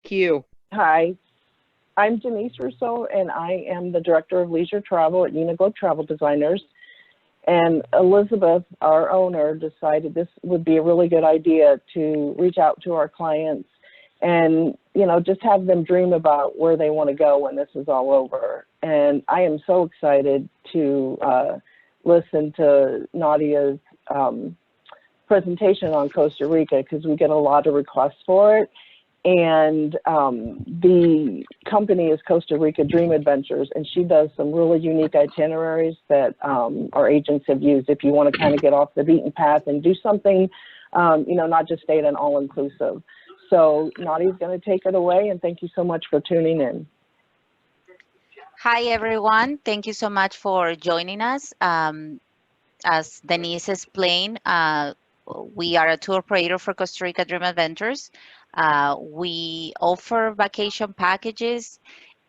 Thank you. Hi, I'm Denise Rousseau, and I am the Director of Leisure Travel at Uniglobe Travel Designers. And Elizabeth, our owner, decided this would be a really good idea to reach out to our clients and, just have them dream about where they want to go when this is all over. And I am so excited to listen to Nadia's presentation on Costa Rica because we get a lot of requests for it. And the company is Costa Rica Dream Adventures, and she does some really unique itineraries that our agents have used if you want to kind of get off the beaten path and do something, not just stay at an all-inclusive. So Nadia's going to take it away, and thank you so much for tuning in. Hi, everyone. Thank you so much for joining us. As Denise explained, we are a tour operator for Costa Rica Dream Adventures. We offer vacation packages,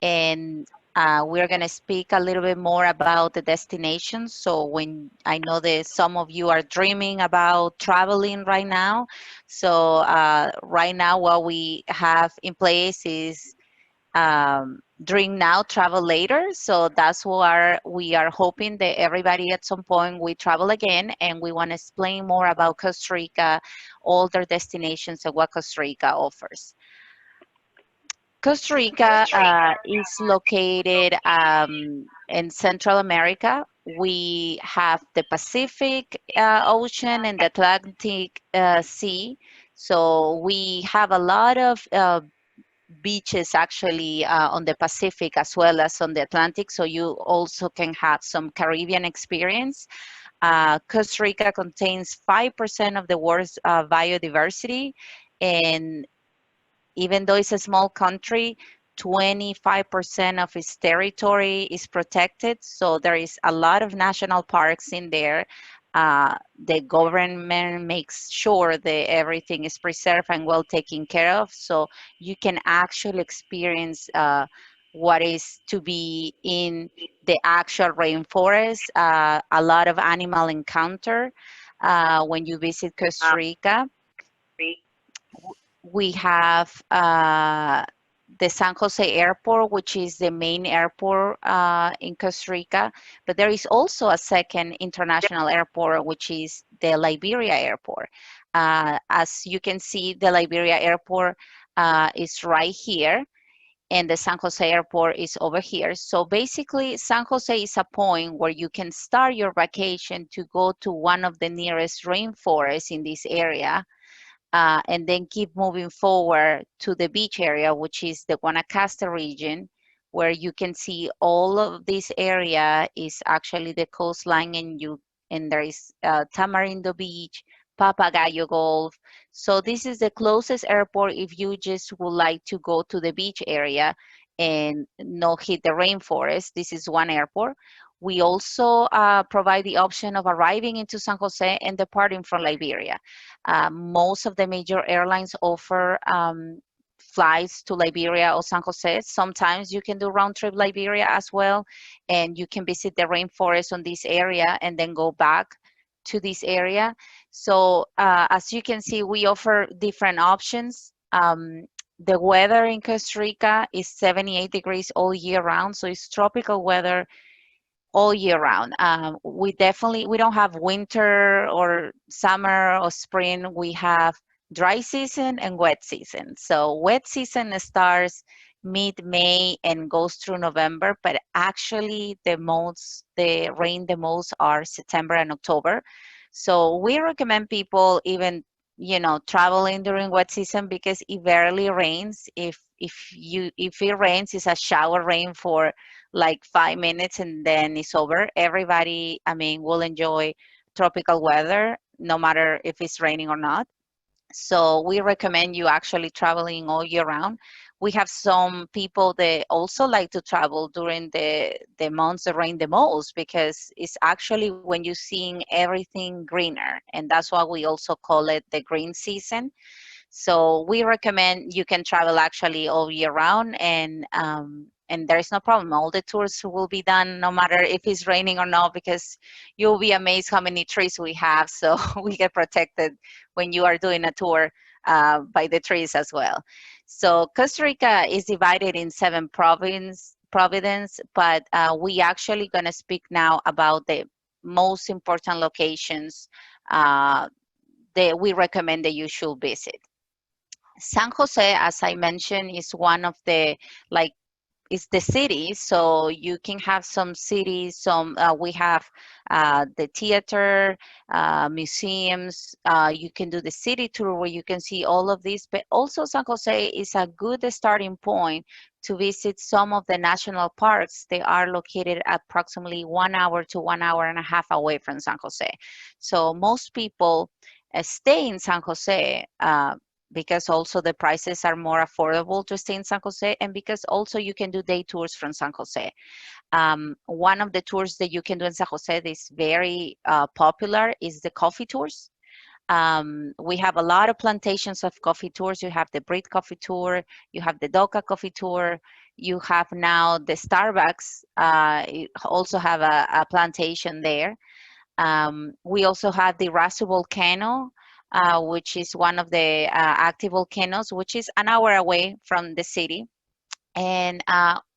and we're going to speak a little bit more about the destinations. So when I know that some of you are dreaming about traveling right now. So right now what we have in place is dream now, travel later. So that's what we are hoping that everybody at some point we travel again, and we want to explain more about Costa Rica, all their destinations and what Costa Rica offers. Costa Rica is located in Central America. We have the Pacific Ocean and the Atlantic Sea. So we have a lot of beaches actually on the Pacific as well as on the Atlantic, so you also can have some Caribbean experience. Costa Rica contains 5% of the world's biodiversity, and even though it's a small country, 25% of its territory is protected, so there is a lot of national parks in there. The government makes sure that everything is preserved and well taken care of, so you can actually experience what is to be in the actual rainforest. A lot of animal encounter when you visit Costa Rica. We have the San Jose Airport, which is the main airport in Costa Rica, but there is also a second international airport, which is the Liberia Airport. As you can see, the Liberia Airport is right here, and the San Jose Airport is over here. So basically, San Jose is a point where you can start your vacation to go to one of the nearest rainforests in this area, and then keep moving forward to the beach area, which is the Guanacaste region, where you can see all of this area is actually the coastline, and there is Tamarindo Beach, Papagayo Gulf. So this is the closest airport if you just would like to go to the beach area and not hit the rainforest. This is one airport. We also provide the option of arriving into San Jose and departing from Liberia. Most of the major airlines offer flights to Liberia or San Jose. Sometimes you can do round trip Liberia as well, and you can visit the rainforest on this area and then go back to this area. So as you can see, we offer different options. The weather in Costa Rica is 78 degrees all year round, so it's tropical weather all year round. We don't have winter or summer or spring. We have dry season and wet season. So wet season starts mid-May and goes through November, but actually the rain the most are September and October. So we recommend people even traveling during wet season because it barely rains. If it rains, it's a shower rain for like 5 minutes and then it's over. Everybody, will enjoy tropical weather no matter if it's raining or not. So we recommend you actually traveling all year round. We have some people that also like to travel during the months that rain the most because it's actually when you're seeing everything greener. And that's why we also call it the green season. So we recommend you can travel actually all year round, and and there is no problem. All the tours will be done no matter if it's raining or not, because you'll be amazed how many trees we have. So we get protected when you are doing a tour by the trees as well. So Costa Rica is divided in 7 province, but we actually going to speak now about the most important locations that we recommend that you should visit. San Jose, as I mentioned, is one of the, like, is the city, so you can have some cities. Some we have the theater, museums. You can do the city tour where you can see all of this. But also, San Jose is a good starting point to visit some of the national parks. They are located approximately 1 hour to 1 hour and a half away from San Jose. So most people stay in San Jose. Because also the prices are more affordable to stay in San Jose, and because also you can do day tours from San Jose. One of the tours that you can do in San Jose that is very popular is the coffee tours. We have a lot of plantations of coffee tours. You have the Brit coffee tour, you have the Doca coffee tour, you have now the Starbucks, also have a plantation there. We also have the Rasu volcano, which is one of the active volcanoes, which is an hour away from the city. And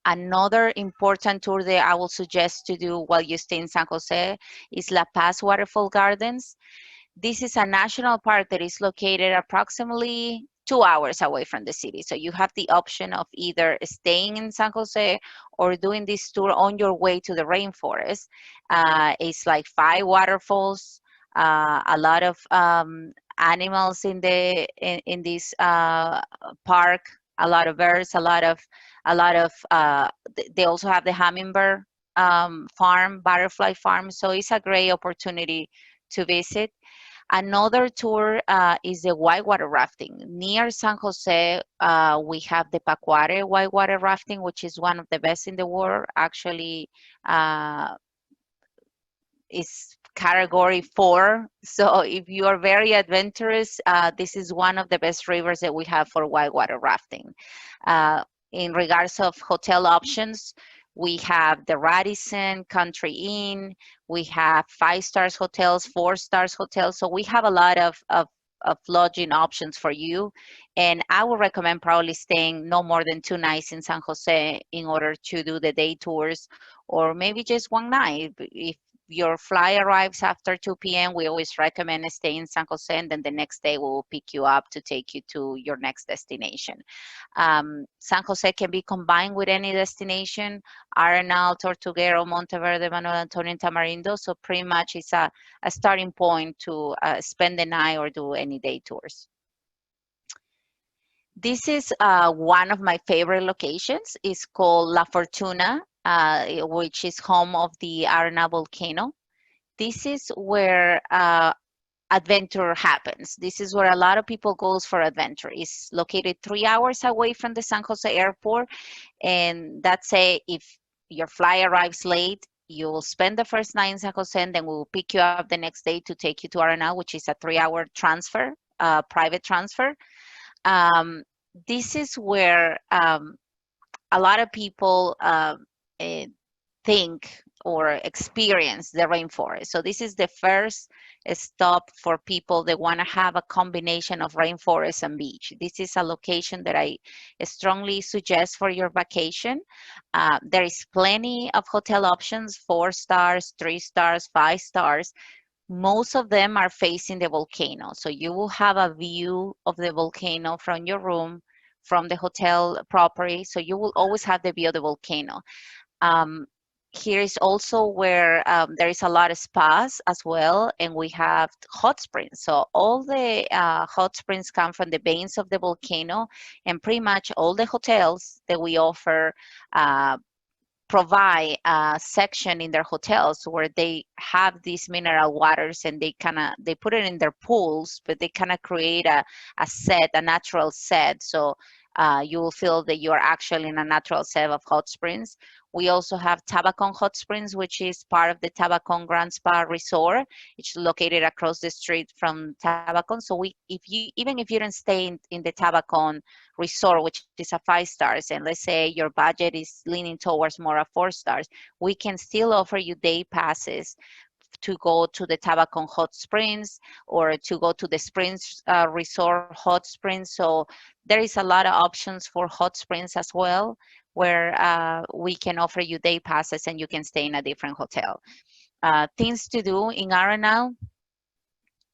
another important tour that I will suggest to do while you stay in San Jose is La Paz Waterfall Gardens. This is a national park that is located approximately 2 hours away from the city. So you have the option of either staying in San Jose or doing this tour on your way to the rainforest. It's like 5 waterfalls, a lot of animals in this park, a lot of birds, they also have the hummingbird farm, butterfly farm. So it's a great opportunity to visit. Another tour is the whitewater rafting. Near San Jose, we have the Pacuare whitewater rafting, which is one of the best in the world. Actually, is category 4. So if you are very adventurous, this is one of the best rivers that we have for whitewater rafting. In regards of hotel options, we have the Radisson Country Inn, we have 5-star hotels, 4-star hotels. So we have a lot of lodging options for you. And I would recommend probably staying no more than 2 nights in San Jose in order to do the day tours, or maybe just 1 night. If your flight arrives after 2 p.m., we always recommend staying in San Jose, and then the next day we will pick you up to take you to your next destination. San Jose can be combined with any destination: Arenal, Tortuguero, Monteverde, Manuel, Antonio, and Tamarindo. So pretty much it's a starting point to spend the night or do any day tours. This is one of my favorite locations. It's called La Fortuna, which is home of the Arenal volcano. This is where adventure happens. This is where a lot of people goes for adventure. It's located 3 hours away from the San Jose airport. And that's if your flight arrives late, you will spend the first night in San Jose, and then we will pick you up the next day to take you to Arenal, which is a 3-hour transfer, private transfer. This is where a lot of people think or experience the rainforest. So this is the first stop for people that want to have a combination of rainforest and beach. This is a location that I strongly suggest for your vacation. There is plenty of hotel options: 4 stars, 3 stars, 5 stars. Most of them are facing the volcano. So you will have a view of the volcano from your room, from the hotel property. So you will always have the view of the volcano. Here is also where there is a lot of spas as well, and we have hot springs. So all the hot springs come from the veins of the volcano, and pretty much all the hotels that we offer provide a section in their hotels where they have these mineral waters, and they put it in their pools, but they kind of create a natural set. So You will feel that you are actually in a natural set of hot springs. We also have Tabacon Hot Springs, which is part of the Tabacon Grand Spa Resort. It's located across the street from Tabacon. So even if you don't stay in the Tabacon Resort, which is a 5 stars, and let's say your budget is leaning towards more of 4 stars, we can still offer you day passes to go to the Tabacon Hot Springs or to go to the Springs Resort Hot Springs. So there is a lot of options for hot springs as well, where we can offer you day passes and you can stay in a different hotel. Things to do in Arenal,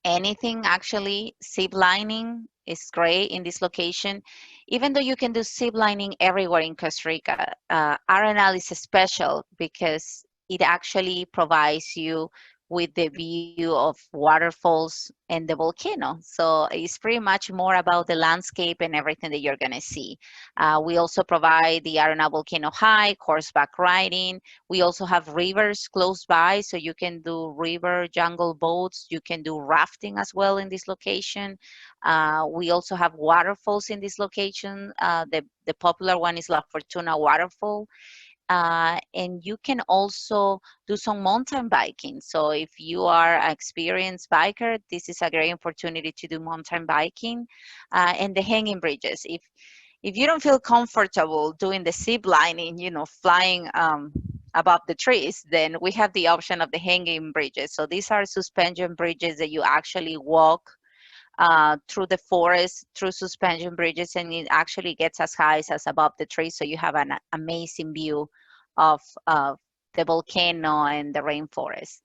anything actually. Zip lining is great in this location. Even though you can do zip lining everywhere in Costa Rica, Arenal is special because it actually provides you with the view of waterfalls and the volcano. So it's pretty much more about the landscape and everything that you're going to see. We also provide the Arenal Volcano Hike, horseback riding. We also have rivers close by, so you can do river jungle boats. You can do rafting as well in this location. We also have waterfalls in this location. The popular one is La Fortuna waterfall. And you can also do some mountain biking. So if you are an experienced biker, this is a great opportunity to do mountain biking. And the hanging bridges. If you don't feel comfortable doing the zip lining, flying above the trees, then we have the option of the hanging bridges. So these are suspension bridges that you actually walk through the forest, through suspension bridges, and it actually gets as high as above the trees. So you have an amazing view of the volcano and the rainforest.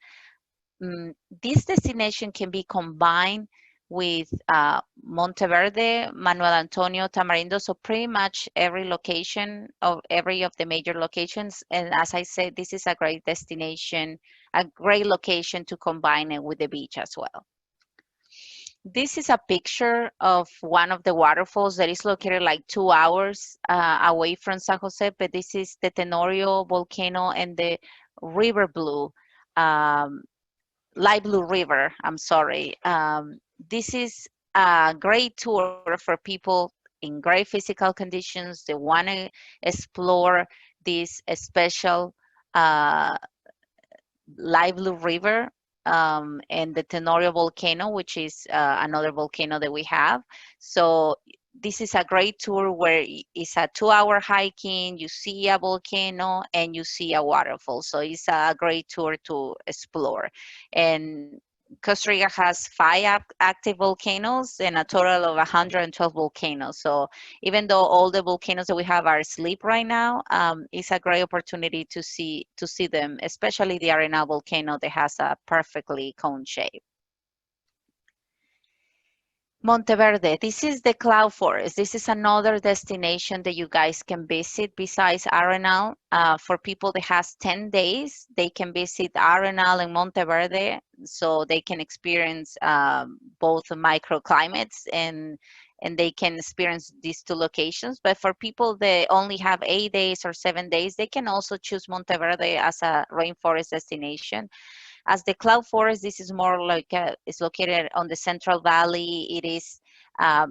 Mm, this destination can be combined with Monteverde, Manuel Antonio, Tamarindo, so pretty much every location of every of the major locations. And as I said, this is a great destination, a great location to combine it with the beach as well. This is a picture of one of the waterfalls that is located like 2 hours away from San Jose, but this is the Tenorio Volcano and the River Blue. Um, Light Blue River, I'm sorry. This is a great tour for people in great physical conditions. They want to explore this special uh, Light Blue River and the Tenorio Volcano, which is another volcano that we have. So this is a great tour where it's a 2 hour hiking, you see a volcano and you see a waterfall. So it's a great tour to explore. And Costa Rica has five active volcanoes and a total of 112 volcanoes. So even though all the volcanoes that we have are asleep right now, it's a great opportunity to see them, especially the Arenal volcano that has a perfectly cone shape. Monteverde, this is the cloud forest. This is another destination that you guys can visit besides Arenal. For people that has 10 days, they can visit Arenal and Monteverde, so they can experience both microclimates and they can experience these two locations. But for people that only have 8 days or 7 days, they can also choose Monteverde as a rainforest destination. As the cloud forest, this is more like it's located on the Central Valley. It is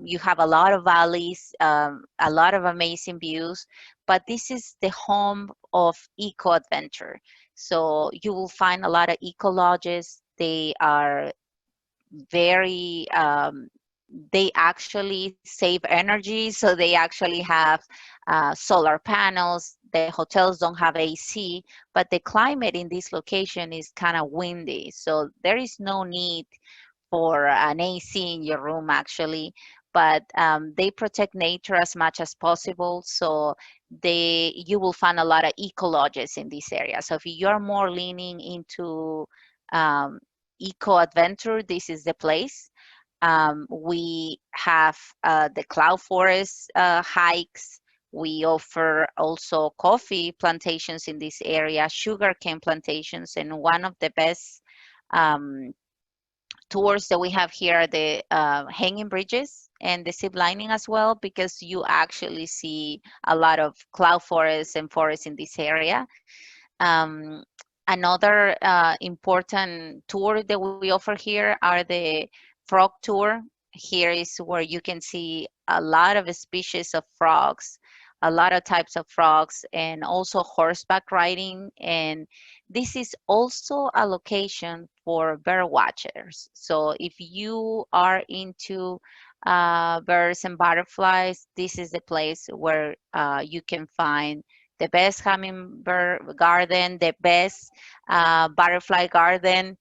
you have a lot of valleys, a lot of amazing views, but this is the home of eco adventure. So you will find a lot of eco lodges. They are very they actually save energy, so they actually have solar panels. The hotels don't have AC, but the climate in this location is kind of windy, so there is no need for an AC in your room actually. But they protect nature as much as possible, so you will find a lot of eco lodges in this area. So if you're more leaning into um, eco adventure, this is the place. We have the cloud forest hikes. We offer also coffee plantations in this area, sugarcane plantations, and one of the best um, tours that we have here are the hanging bridges and the zip lining as well, because you actually see a lot of cloud forests and forests in this area. Um, Another important tour that we offer here are the frog tour here is where you can see a lot of species of frogs, a lot of types of frogs, and also horseback riding. And this is also a location for bird watchers. So if you are into birds and butterflies, this is the place where you can find the best hummingbird garden, the best butterfly garden,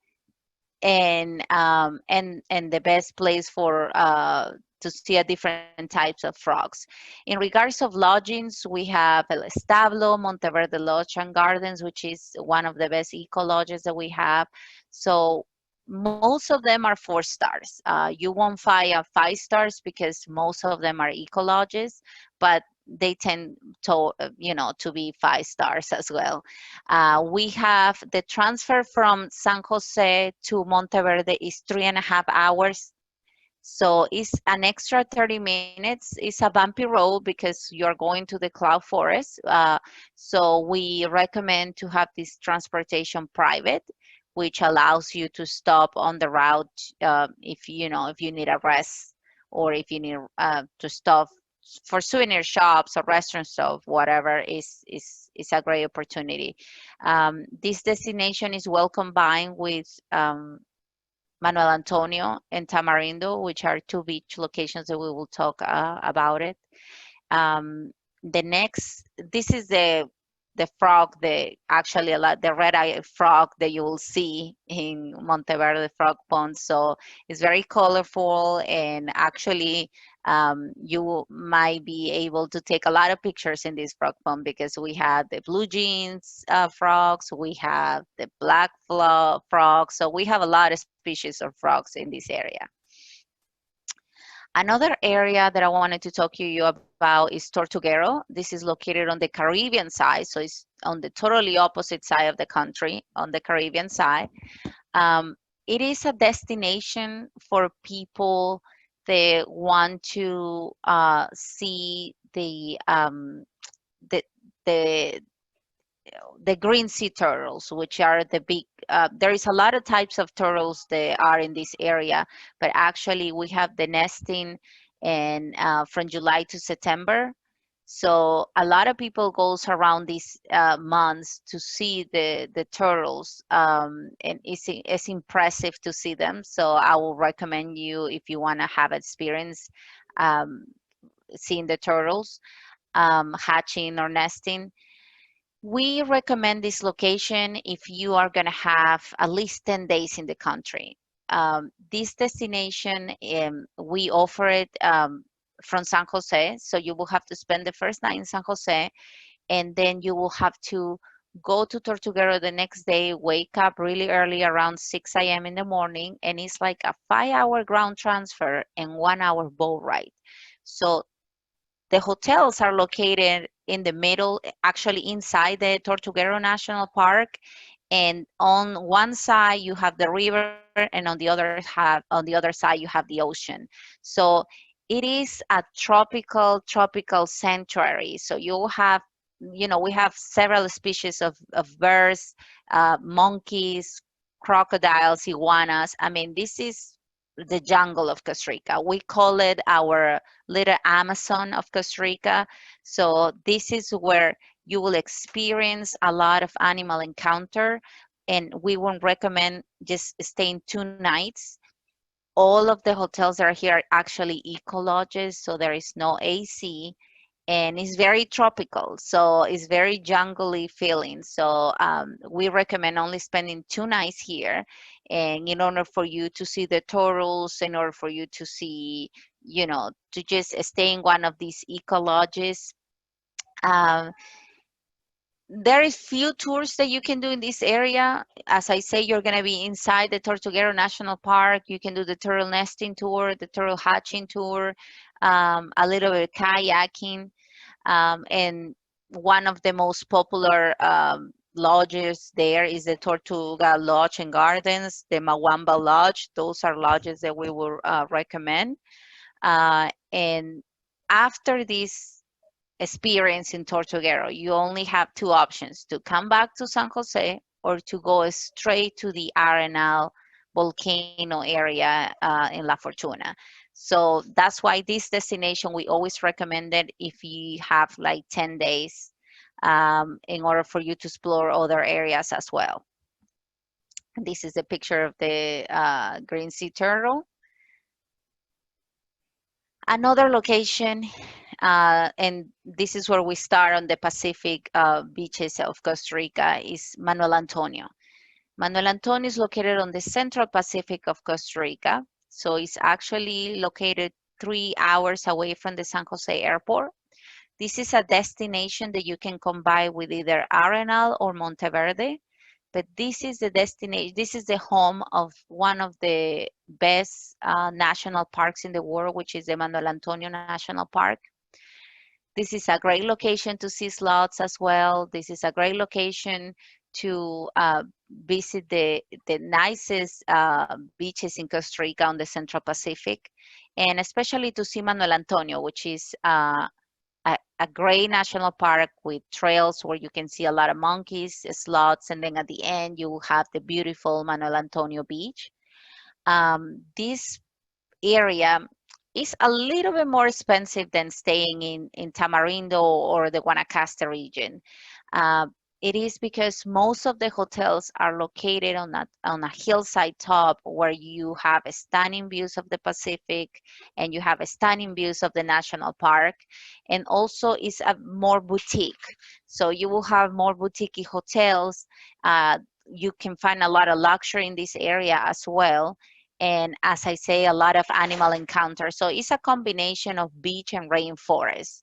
and the best place for to see a different types of frogs. In regards of lodgings, we have El Establo, Monteverde Lodge and Gardens, which is one of the best eco lodges that we have. So most of them are 4 stars. You won't find 5 stars because most of them are eco lodges, but they tend to to be 5 stars as well. We have the transfer from San Jose to Monteverde is 3.5 hours. So it's an extra 30 minutes. It's a bumpy road because you're going to the cloud forest. So we recommend to have this transportation private, which allows you to stop on the route if if you need a rest, or if you need to stop for souvenir shops or restaurant stuff, whatever is a great opportunity. This destination is well combined with Manuel Antonio and Tamarindo, which are 2 beach locations that we will talk about it. Um, the next, this is the frog, the actually a lot the red-eye frog that you will see in Monteverde Frog Pond. So it's very colorful, and actually you might be able to take a lot of pictures in this frog pond because we have the blue jeans frogs, we have the black frogs, so we have a lot of species of frogs in this area. Another area that I wanted to talk to you about is Tortuguero. This is located on the Caribbean side, so it's on the totally opposite side of the country, on the Caribbean side. Um, it is a destination for people that want to see the the the green sea turtles, which are the big, there is a lot of types of turtles that are in this area, but actually we have the nesting and from July to September. So a lot of people goes around these months to see the turtles, and it's impressive to see them. So I will recommend you if you want to have experience um, seeing the turtles hatching or nesting. We recommend this location if you are going to have at least 10 days in the country. This destination, we offer it from San Jose. So you will have to spend the first night in San Jose, and then you will have to go to Tortuguero the next day, wake up really early around 6 a.m. in the morning, and it's like a 5-hour ground transfer and 1-hour boat ride. So the hotels are located in the middle, actually inside the Tortuguero National Park. And on one side you have the river, and on the other side you have the ocean. So it is a tropical sanctuary. So you have, we have several species of birds, monkeys, crocodiles, iguanas. I mean, this is the jungle of Costa Rica. We call it our little Amazon of Costa Rica. So this is where you will experience a lot of animal encounter, and we won't recommend just staying 2 nights. All of the hotels that are here are actually eco lodges, so there is no AC, and it's very tropical, so it's very jungly feeling. So we recommend only spending 2 nights here, and in order for you to see the turtles, in order for you to see, to just stay in one of these eco lodges. um, there is few tours that you can do in this area. As I say, you're going to be inside the Tortuguero National Park. You can do the turtle nesting tour, the turtle hatching tour, a little bit of kayaking. And one of the most popular lodges there is the Tortuga Lodge and Gardens, the Mawamba Lodge. Those are lodges that we will recommend. And after this experience in Tortuguero, you only have 2 options: to come back to San Jose or to go straight to the Arenal volcano area in La Fortuna. So that's why this destination, we always recommend it if you have like 10 days in order for you to explore other areas as well. And this is a picture of the green sea turtle. Another location, and this is where we start on the Pacific beaches of Costa Rica, is Manuel Antonio. Manuel Antonio is located on the central Pacific of Costa Rica. So it's actually located 3 hours away from the San Jose airport. This is a destination that you can combine with either Arenal or Monteverde, but this is the destination, this is the home of one of the best national parks in the world, which is the Manuel Antonio National Park. This is a great location to see sloths as well. This is a great location to visit the nicest beaches in Costa Rica on the Central Pacific, and especially to see Manuel Antonio, which is a great national park with trails where you can see a lot of monkeys, sloths, and then at the end you have the beautiful Manuel Antonio Beach. This area is a little bit more expensive than staying in Tamarindo or the Guanacaste region. Uh, it is because most of the hotels are located on a hillside top where you have stunning views of the Pacific and you have stunning views of the national park. And also it's a more boutique. So you will have more boutique hotels. You can find a lot of luxury in this area as well, and as I say, a lot of animal encounters. So it's a combination of beach and rainforest.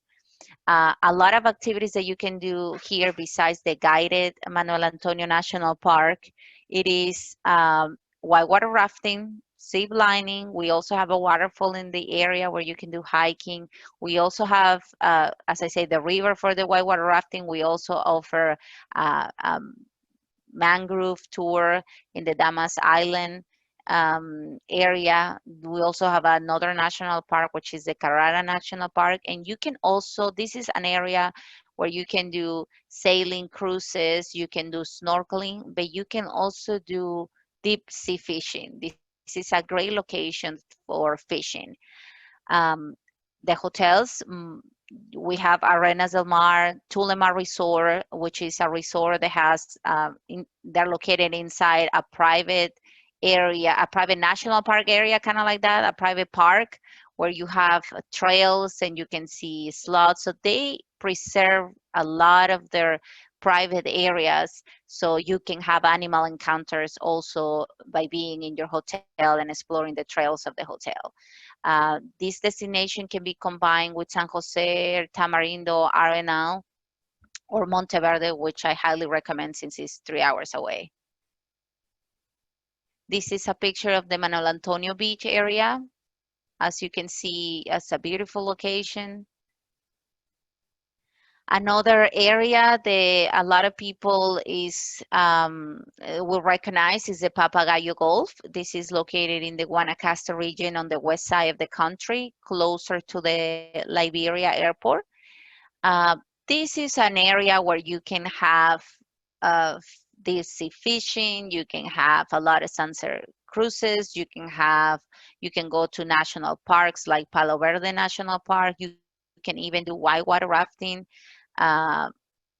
A lot of activities that you can do here besides the guided Manuel Antonio National Park. It is whitewater rafting, zip lining. We also have a waterfall in the area where you can do hiking. We also have, as I say, the river for the whitewater rafting. We also offer mangrove tour in the Damas Island area. We also have another national park, which is the Carrara National Park. And you can also, this is an area where you can do sailing cruises, you can do snorkeling, but you can also do deep sea fishing. This is a great location for fishing. Um, the hotels, we have Arenas del Mar, Tulema Resort, which is a resort that has, they're located inside a private area, a private national park area, kind of like that, a private park where you have trails and you can see slots. So they preserve a lot of their private areas so you can have animal encounters also by being in your hotel and exploring the trails of the hotel. This destination can be combined with San Jose, Tamarindo, Arenal, or Monteverde, which I highly recommend since it's 3 hours away. This is a picture of the Manuel Antonio Beach area. As you can see, it's a beautiful location. Another area that a lot of people will recognize is the Papagayo Gulf. This is located in the Guanacaste region on the west side of the country, closer to the Liberia airport. Uh, this is an area where you can have deep sea fishing. You can have a lot of sunset cruises. You can go to national parks like Palo Verde National Park. You can even do whitewater rafting. Uh,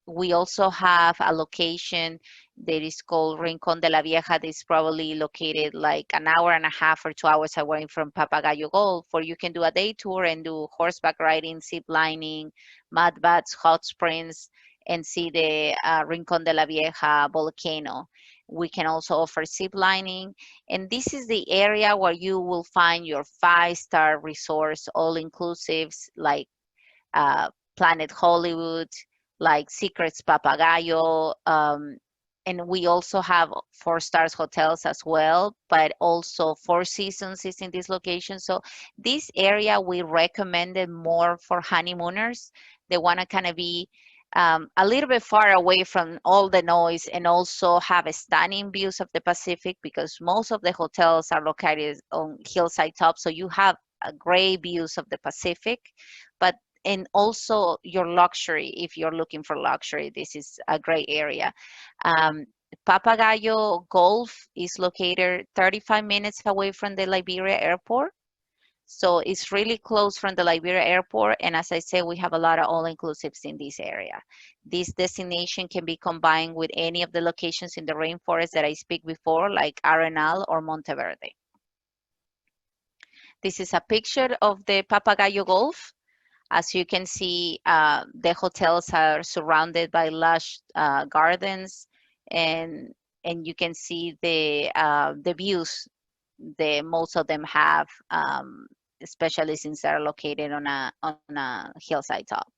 we also have a location that is called Rincon de la Vieja. That is probably located like an hour and a half or 2 hours away from Papagayo Gulf, where you can do a day tour and do horseback riding, zip lining, mud baths, hot springs, and see the Rincon de la Vieja volcano. We can also offer zip lining. And this is the area where you will find your five-star resorts, all inclusives, like Planet Hollywood, like Secrets Papagayo. And we also have 4 stars hotels as well, but also Four Seasons is in this location. So this area we recommended more for honeymooners. They want to kind of be a little bit far away from all the noise and also have stunning views of the Pacific, because most of the hotels are located on hillside top. So you have great views of the Pacific, but and also your luxury. If you're looking for luxury, this is a great area. Um, Papagayo Gulf is located 35 minutes away from the Liberia airport. So it's really close from the Liberia airport. And as I said, we have a lot of all-inclusives in this area. This destination can be combined with any of the locations in the rainforest that I speak before, like Arenal or Monteverde. This is a picture of the Papagayo Gulf. As you can see, the hotels are surrounded by lush gardens, and you can see the views. Most of them have, especially since they're located on a hillside top.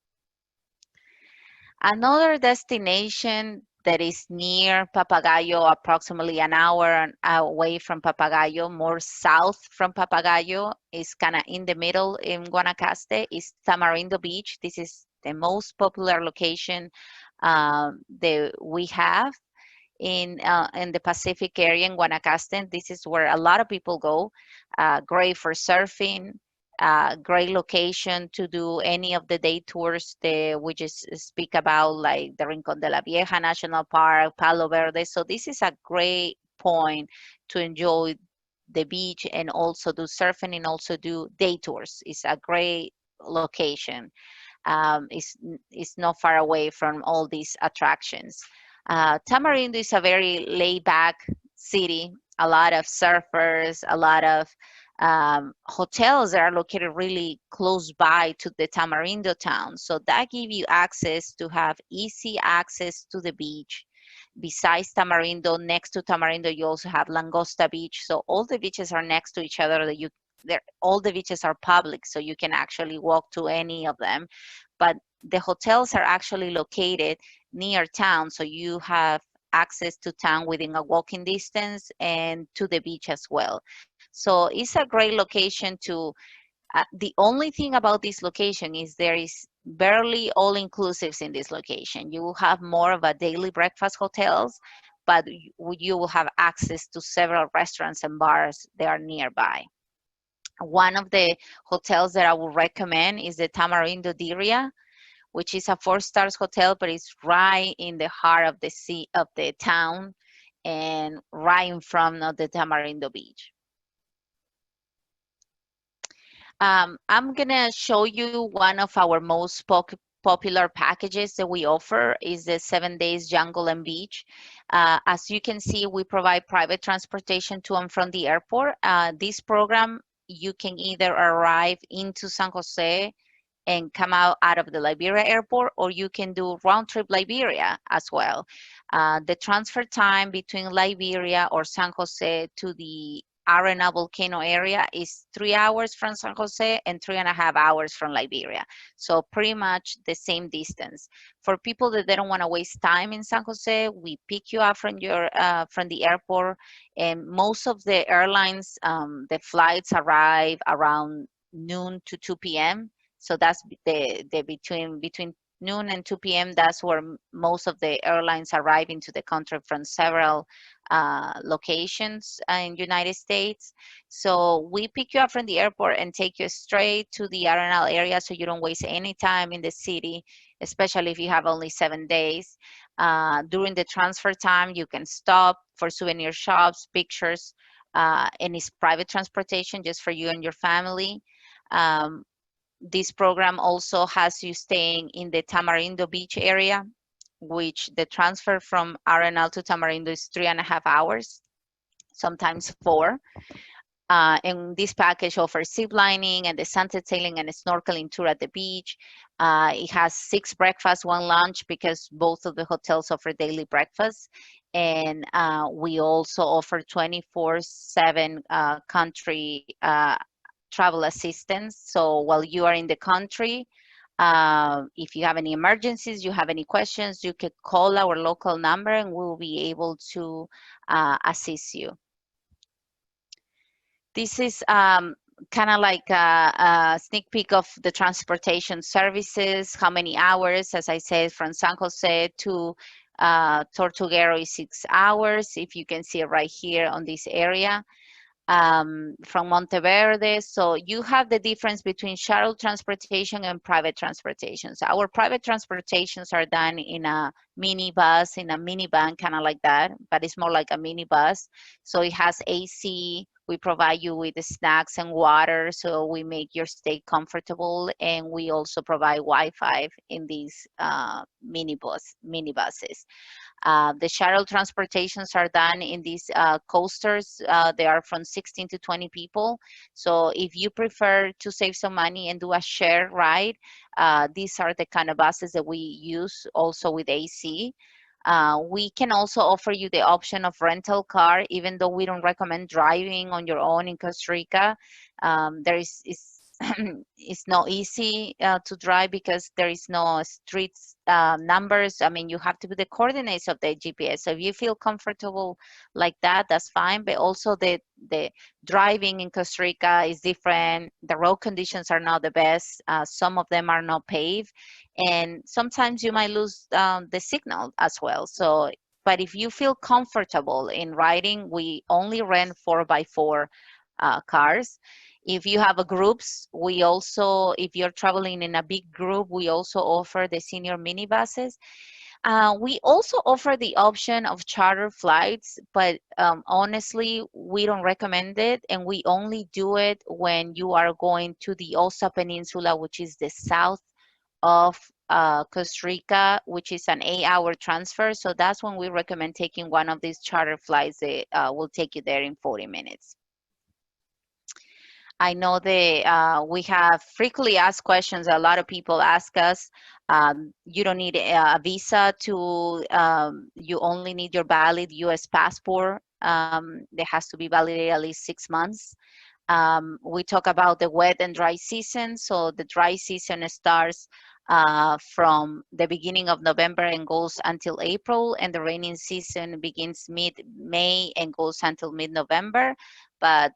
Another destination that is near Papagayo, approximately an hour away from Papagayo, more south from Papagayo, is kind of in the middle in Guanacaste, is Tamarindo Beach. This is the most popular location that we have in the Pacific area in Guanacaste. This is where a lot of people go. Great for surfing, great location to do any of the day tours that we just speak about, like the Rincon de la Vieja National Park, Palo Verde. So this is a great point to enjoy the beach and also do surfing and also do day tours. It's a great location. It's not far away from all these attractions. Tamarindo is a very laid-back city. A lot of surfers, a lot of hotels that are located really close by to the Tamarindo town. So that gives you access to have easy access to the beach. Besides Tamarindo, next to Tamarindo, you also have Langosta Beach. So all the beaches are next to each other. All the beaches are public, so you can actually walk to any of them. But the hotels are actually located near town, so you have access to town within a walking distance and to the beach as well. So it's a great location to, the only thing about this location is there is barely all inclusives in this location. You will have more of a daily breakfast hotels, but you will have access to several restaurants and bars that are nearby. One of the hotels that I would recommend is the Tamarindo Diria, which is a 4 stars hotel, but it's right in the heart of the town and right in front of the Tamarindo Beach. I'm gonna show you one of our most popular packages that we offer is the 7 days jungle and beach. As you can see, we provide private transportation to and from the airport. This program, you can either arrive into San Jose and come out of the Liberia airport, or you can do round trip Liberia as well. The transfer time between Liberia or San Jose to the Arena volcano area is 3 hours from San Jose and 3.5 hours from Liberia. So pretty much the same distance. For people that they don't want to waste time in San Jose, we pick you up from the airport, and most of the airlines, the flights arrive around noon to 2 p.m. So that's the between noon and 2 p.m. That's where most of the airlines arrive into the country from several locations in United States. So we pick you up from the airport and take you straight to the Arenal area, so you don't waste any time in the city, especially if you have only 7 days. During the transfer time, you can stop for souvenir shops, pictures, and it's private transportation just for you and your family. This program also has you staying in the Tamarindo Beach area, which the transfer from Arenal to Tamarindo is 3.5 hours, sometimes 4. And this package offers zip lining and the sunset sailing and a snorkeling tour at the beach. It has 6 breakfasts, 1 lunch, because both of the hotels offer daily breakfast. And we also offer 24/7 country travel assistance. So while you are in the country, if you have any emergencies, you have any questions, you could call our local number and we'll be able to assist you. This is kind of like a sneak peek of the transportation services, how many hours, as I said, from San Jose to Tortuguero is 6 hours, if you can see it right here on this area. From Monteverde. So you have the difference between shuttle transportation and private transportation. So our private transportations are done in a minivan, kind of like that, but it's more like a minibus. So it has AC, We provide you with the snacks and water, so we make your stay comfortable, and we also provide Wi-Fi in these minibuses. The shuttle transportations are done in these coasters. They are from 16 to 20 people. So if you prefer to save some money and do a share ride, these are the kind of buses that we use also with AC. We can also offer you the option of rental car, even though we don't recommend driving on your own in Costa Rica. There is it's not easy to drive because there is no streets numbers. I mean, you have to put the coordinates of the GPS. So if you feel comfortable like that, that's fine. But also the driving in Costa Rica is different. The road conditions are not the best. Some of them are not paved, and sometimes you might lose the signal as well. So, but if you feel comfortable in riding, we only rent 4x4 cars. If you have a groups, we also, if you're traveling in a big group, we also offer the senior minibuses. We also offer the option of charter flights, but honestly, we don't recommend it, and we only do it when you are going to the Osa Peninsula, which is the south of Costa Rica, which is an 8-hour transfer. So that's when we recommend taking one of these charter flights that will take you there in 40 minutes. I know that we have frequently asked questions. A lot of people ask us, you don't need a visa to, you only need your valid US passport. That has to be validated at least 6 months. We talk about the wet and dry season. So the dry season starts from the beginning of November and goes until April, and the raining season begins mid-May and goes until mid-November. But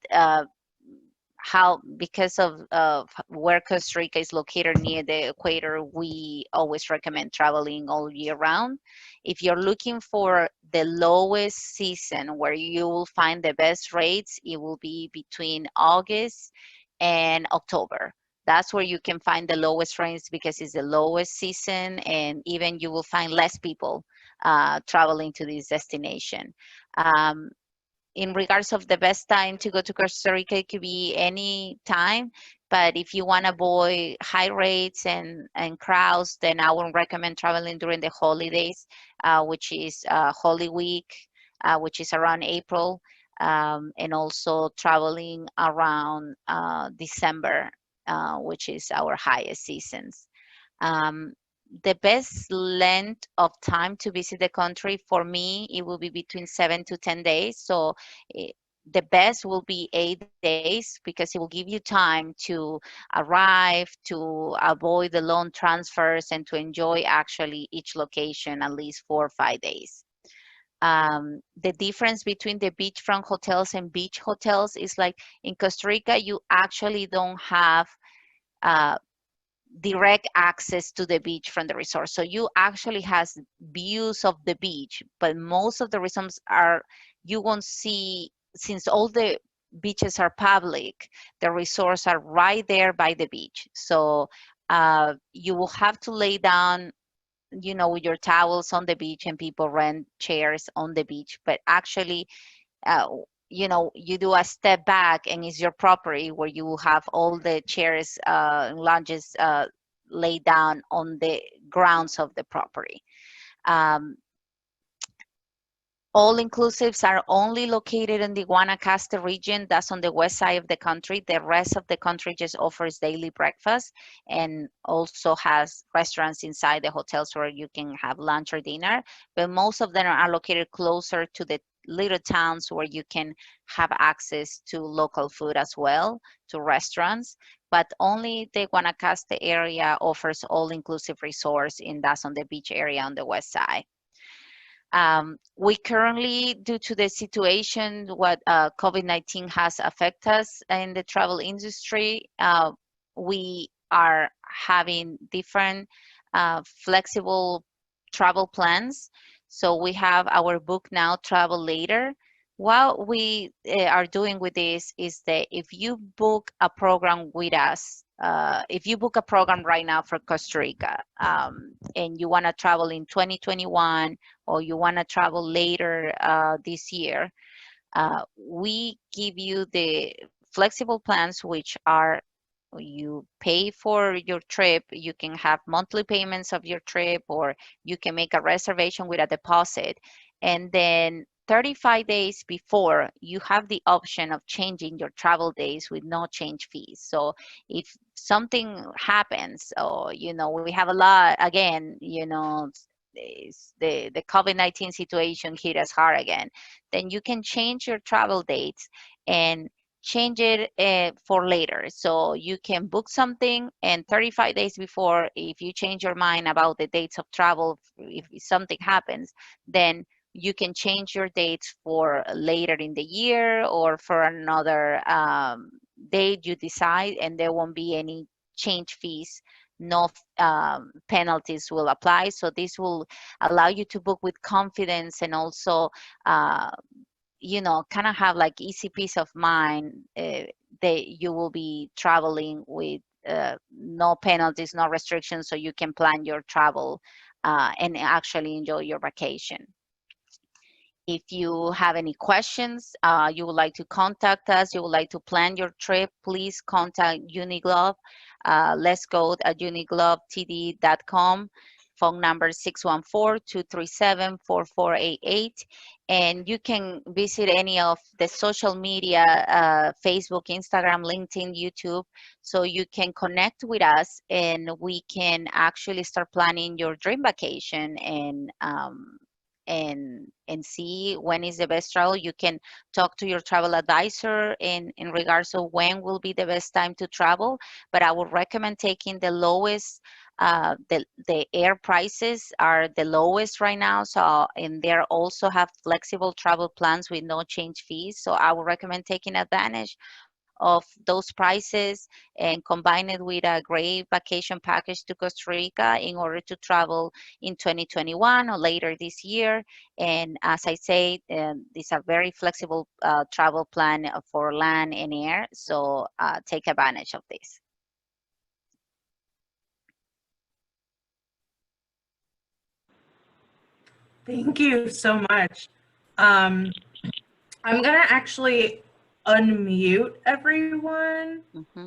because of where Costa Rica is located near the equator, we always recommend traveling all year round. If you're looking for the lowest season where you will find the best rates, it will be between August and October. That's where you can find the lowest rates because it's the lowest season, and even you will find less people traveling to this destination. In regards of the best time to go to Costa Rica, it could be any time. But if you want to avoid high rates and crowds, then I would recommend traveling during the holidays, which is Holy Week, which is around April, and also traveling around December, which is our highest seasons. Um, the best length of time to visit the country for me, it will be between 7 to 10 days. So the best will be 8 days because it will give you time to arrive, to avoid the long transfers, and to enjoy actually each location at least 4 or 5 days. The difference between the beachfront hotels and beach hotels is like in Costa Rica, you actually don't have direct access to the beach from the resort. So you actually has views of the beach, but most of the resorts are, you won't see, since all the beaches are public, the resorts are right there by the beach. So you will have to lay down, you know, with your towels on the beach, and people rent chairs on the beach. But actually, uh, you know, you do a step back and it's your property where you will have all the chairs and lounges laid down on the grounds of the property. Um, all inclusives are only located in the Guanacaste region. That's on the west side of the country. The rest of the country just offers daily breakfast and also has restaurants inside the hotels where you can have lunch or dinner. But most of them are located closer to the little towns where you can have access to local food as well, to restaurants. But only the Guanacaste area offers all-inclusive resorts, and that's on the beach area on the west side. We currently, due to the situation, what COVID-19 has affected us in the travel industry, we are having different flexible travel plans. So we have our book now, travel later. What we are doing with this is that if you book a program with us, if you book a program right now for Costa Rica, and you want to travel in 2021, or you want to travel later this year, we give you the flexible plans, which are you pay for your trip, you can have monthly payments of your trip, or you can make a reservation with a deposit. And then 35 days before, you have the option of changing your travel days with no change fees. So if something happens, or, we have a lot, again, the COVID-19 situation hit us hard again, then you can change your travel dates and change it for later. So you can book something, and 35 days before, if you change your mind about the dates of travel, if something happens, then you can change your dates for later in the year or for another date you decide, and there won't be any change fees. No penalties will apply. So this will allow you to book with confidence, and also uh, kind of have like easy peace of mind that you will be traveling with no penalties, no restrictions, so you can plan your travel and actually enjoy your vacation. If you have any questions, you would like to contact us, you would like to plan your trip, please contact Uniglobe. Let's go at uniglobetd.com. Phone number 614-237-4488. And you can visit any of the social media, Facebook, Instagram, LinkedIn, YouTube, so you can connect with us and we can actually start planning your dream vacation and see when is the best travel. You can talk to your travel advisor in regards of when will be the best time to travel. But I would recommend taking the lowest. The air prices are the lowest right now. So, and they also have flexible travel plans with no change fees. So I would recommend taking advantage of those prices and combine it with a great vacation package to Costa Rica in order to travel in 2021 or later this year. And as I say, it's a very flexible travel plan for land and air. So take advantage of this. Thank you so much. I'm gonna actually unmute everyone. Mm-hmm.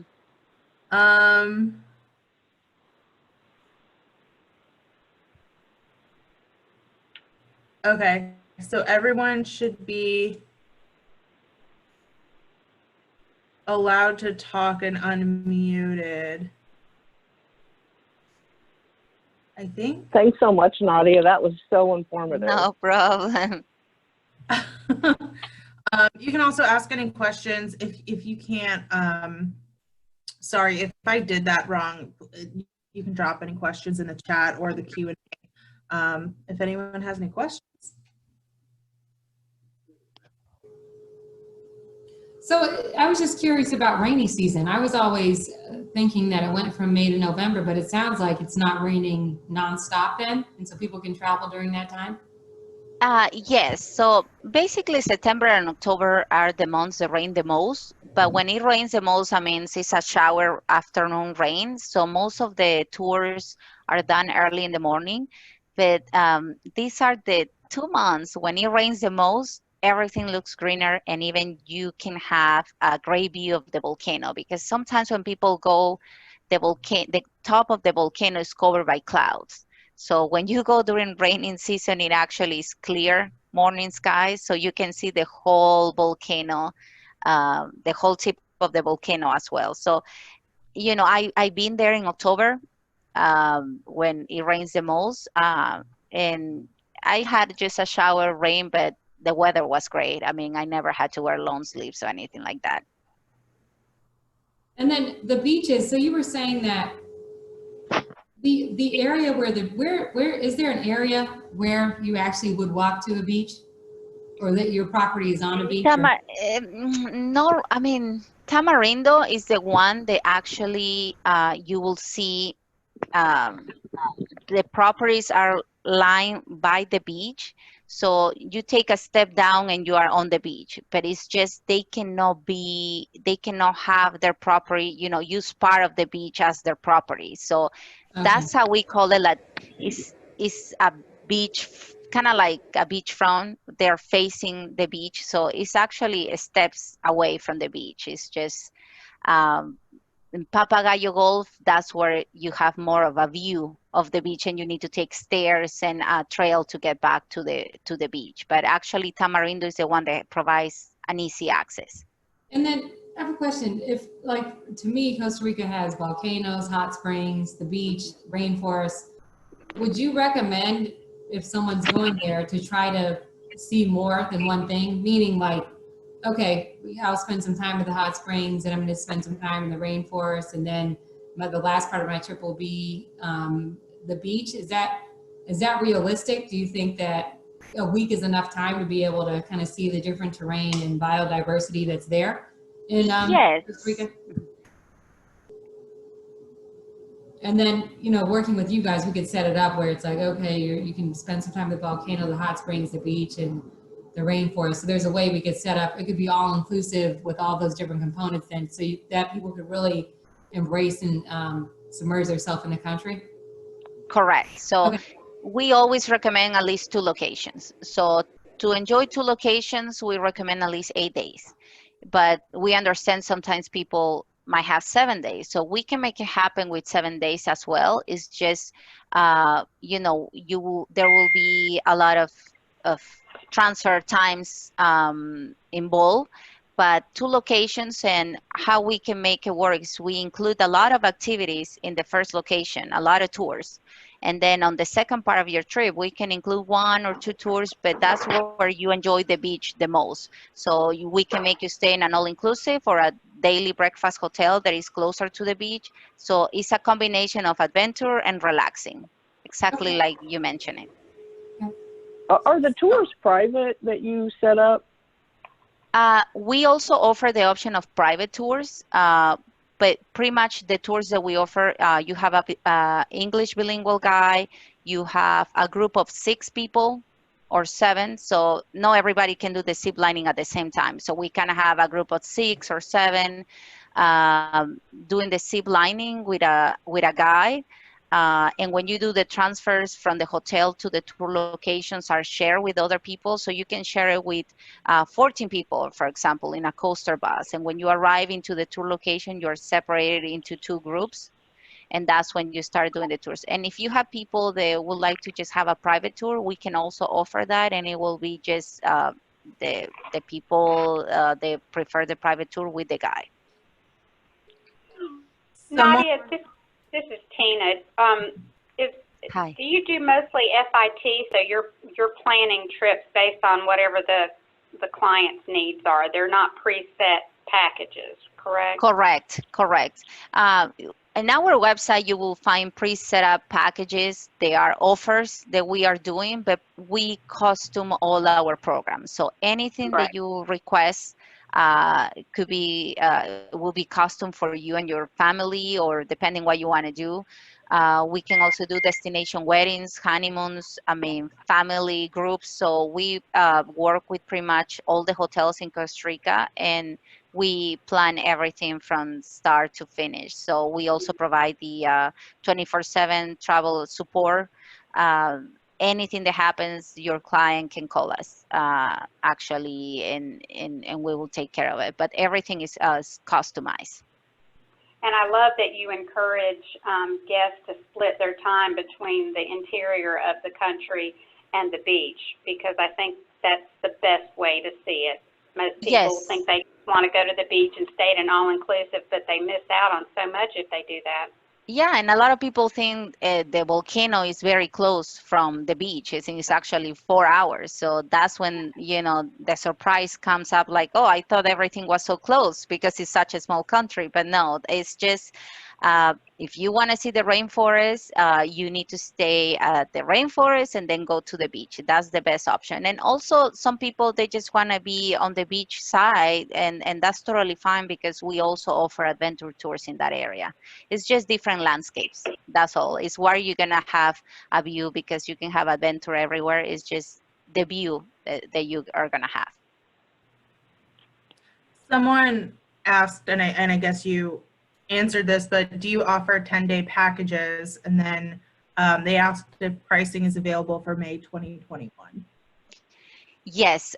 Okay, so everyone should be allowed to talk and unmuted, I think. Thanks so much, Nadia. That was so informative. No problem. You can also ask any questions if you can't. Sorry if I did that wrong. You can drop any questions in the chat or the Q&A if anyone has any questions. So I was just curious about rainy season. I was always thinking that it went from May to November, but it sounds like it's not raining nonstop then, and so people can travel during that time? Yes, so basically September and October are the months that rain the most, but when it rains the most, I mean, it's a shower afternoon rain, so most of the tours are done early in the morning, but these are the 2 months when it rains the most, everything looks greener, and even you can have a great view of the volcano, because sometimes when people go, the top of the volcano is covered by clouds. So when you go during raining season, it actually is clear morning skies, so you can see the whole volcano, the whole tip of the volcano as well. So, I've been there in October when it rains the most, and I had just a shower rain, but the weather was great. I mean, I never had to wear long sleeves or anything like that. And then the beaches, so you were saying that the area where is there an area where you actually would walk to a beach, or that your property is on a beach? No, I mean, Tamarindo is the one that actually you will see the properties are lined by the beach. So you take a step down and you are on the beach, but it's just they cannot have their property, use part of the beach as their property. So Okay. that's how we call it. Like, it's a beach kind of like a beachfront. They're facing the beach, so it's actually steps away from the beach. It's just in Papagayo Gulf, that's where you have more of a view of the beach, and you need to take stairs and a trail to get back to the beach. But actually, Tamarindo is the one that provides an easy access. And then I have a question. If, like, to me, Costa Rica has volcanoes, hot springs, the beach, rainforest. Would you recommend, if someone's going there, to try to see more than one thing? Meaning, like, okay, I'll spend some time at the hot springs, and I'm going to spend some time in the rainforest, and then the last part of my trip will be the beach. Is that realistic? Do you think that a week is enough time to be able to kind of see the different terrain and biodiversity that's there in Yes. Costa Rica? And then, you know, working with you guys, we could set it up where it's like, okay, you can spend some time at the volcano, the hot springs, the beach, and the rainforest. So there's a way we could set up, it could be all inclusive with all those different components then, so that people could really embrace and submerge themselves in the country. Correct. So Okay. we always recommend at least 2 locations. So to enjoy 2 locations, we recommend at least 8 days. But we understand sometimes people might have 7 days. So we can make it happen with 7 days as well. It's just, you know, there will be a lot of transfer times involved. But 2 locations, and how we can make it work is we include a lot of activities in the first location, a lot of tours. And then on the second part of your trip, we can include 1 or 2 tours, but that's where you enjoy the beach the most. So we can make you stay in an all-inclusive or a daily breakfast hotel that is closer to the beach. So it's a combination of adventure and relaxing, exactly like you mentioned it. Are the tours private that you set up? We also offer the option of private tours, but pretty much the tours that we offer, you have a English bilingual guy, you have a group of 6 people or 7, so not everybody can do the zip lining at the same time. So we kind of have a group of 6 or 7 doing the zip lining with a guide. And when you do the transfers from the hotel to the tour locations are shared with other people. So you can share it with 14 people, for example, in a coaster bus. And when you arrive into the tour location, you're separated into 2 groups. And that's when you start doing the tours. And if you have people that would like to just have a private tour, we can also offer that. And it will be just the people, they prefer the private tour with the guide. Nadia, this is Tina. Hi. Do you do mostly FIT? So you're planning trips based on whatever the client's needs are. They're not preset packages, correct? Correct. In our website, you will find pre-set up packages. They are offers that we are doing, but we custom all our programs. So anything that you request will be custom for you and your family, or depending what you want to do. We can also do destination weddings, honeymoons, family groups. So we work with pretty much all the hotels in Costa Rica, and we plan everything from start to finish. So we also provide the 24/7 travel support. Anything that happens, your client can call us actually, and we will take care of it. But everything is customized. And I love that you encourage guests to split their time between the interior of the country and the beach, because I think that's the best way to see it. Most people think they want to go to the beach and stay at an all-inclusive, but they miss out on so much if they do that. Yeah, and a lot of people think the volcano is very close from the beach. It's actually 4 hours. So that's when, you know, the surprise comes up like, oh, I thought everything was so close because it's such a small country. But no, it's just, if you want to see the rainforest, you need to stay at the rainforest and then go to the beach. That's the best option. And also some people, they just want to be on the beach side, and that's totally fine, because we also offer adventure tours in that area. It's just different landscapes. That's all. It's where you're going to have a view, because you can have adventure everywhere. It's just the view that you are going to have. Someone asked, and I guess you answered this, but do you offer 10-day packages? And then They asked if pricing is available for May 2021. Yes,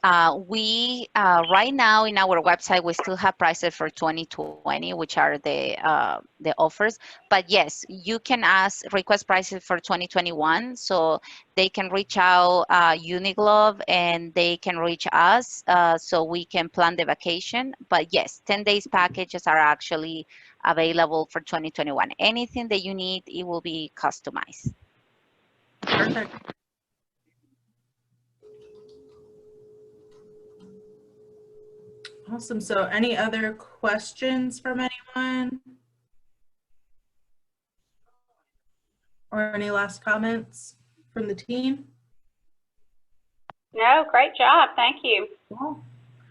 we right now in our website we still have prices for 2020, which are the offers. But yes, you can request prices for 2021, so they can reach out Uniglobe and they can reach us, so we can plan the vacation. But yes, 10 days packages are actually available for 2021. Anything that you need, it will be customized. Perfect. Awesome. So any other questions from anyone? Or any last comments from the team? No, great job. Thank you. Well,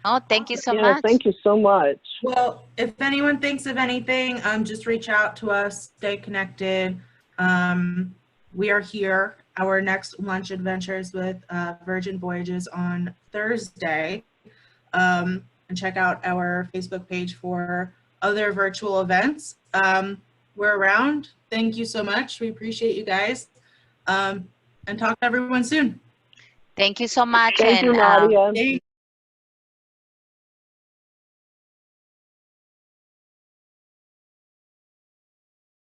Oh, thank you so Yeah, much. thank you so much. well, if anyone thinks of anything, just reach out to us, stay connected. We are here. Our next lunch adventures with Virgin Voyages on Thursday. And check out our Facebook page for other virtual events. We're around. Thank you so much. We appreciate you guys. And talk to everyone soon. Thank you so much. Thank you, and Nadia. Thank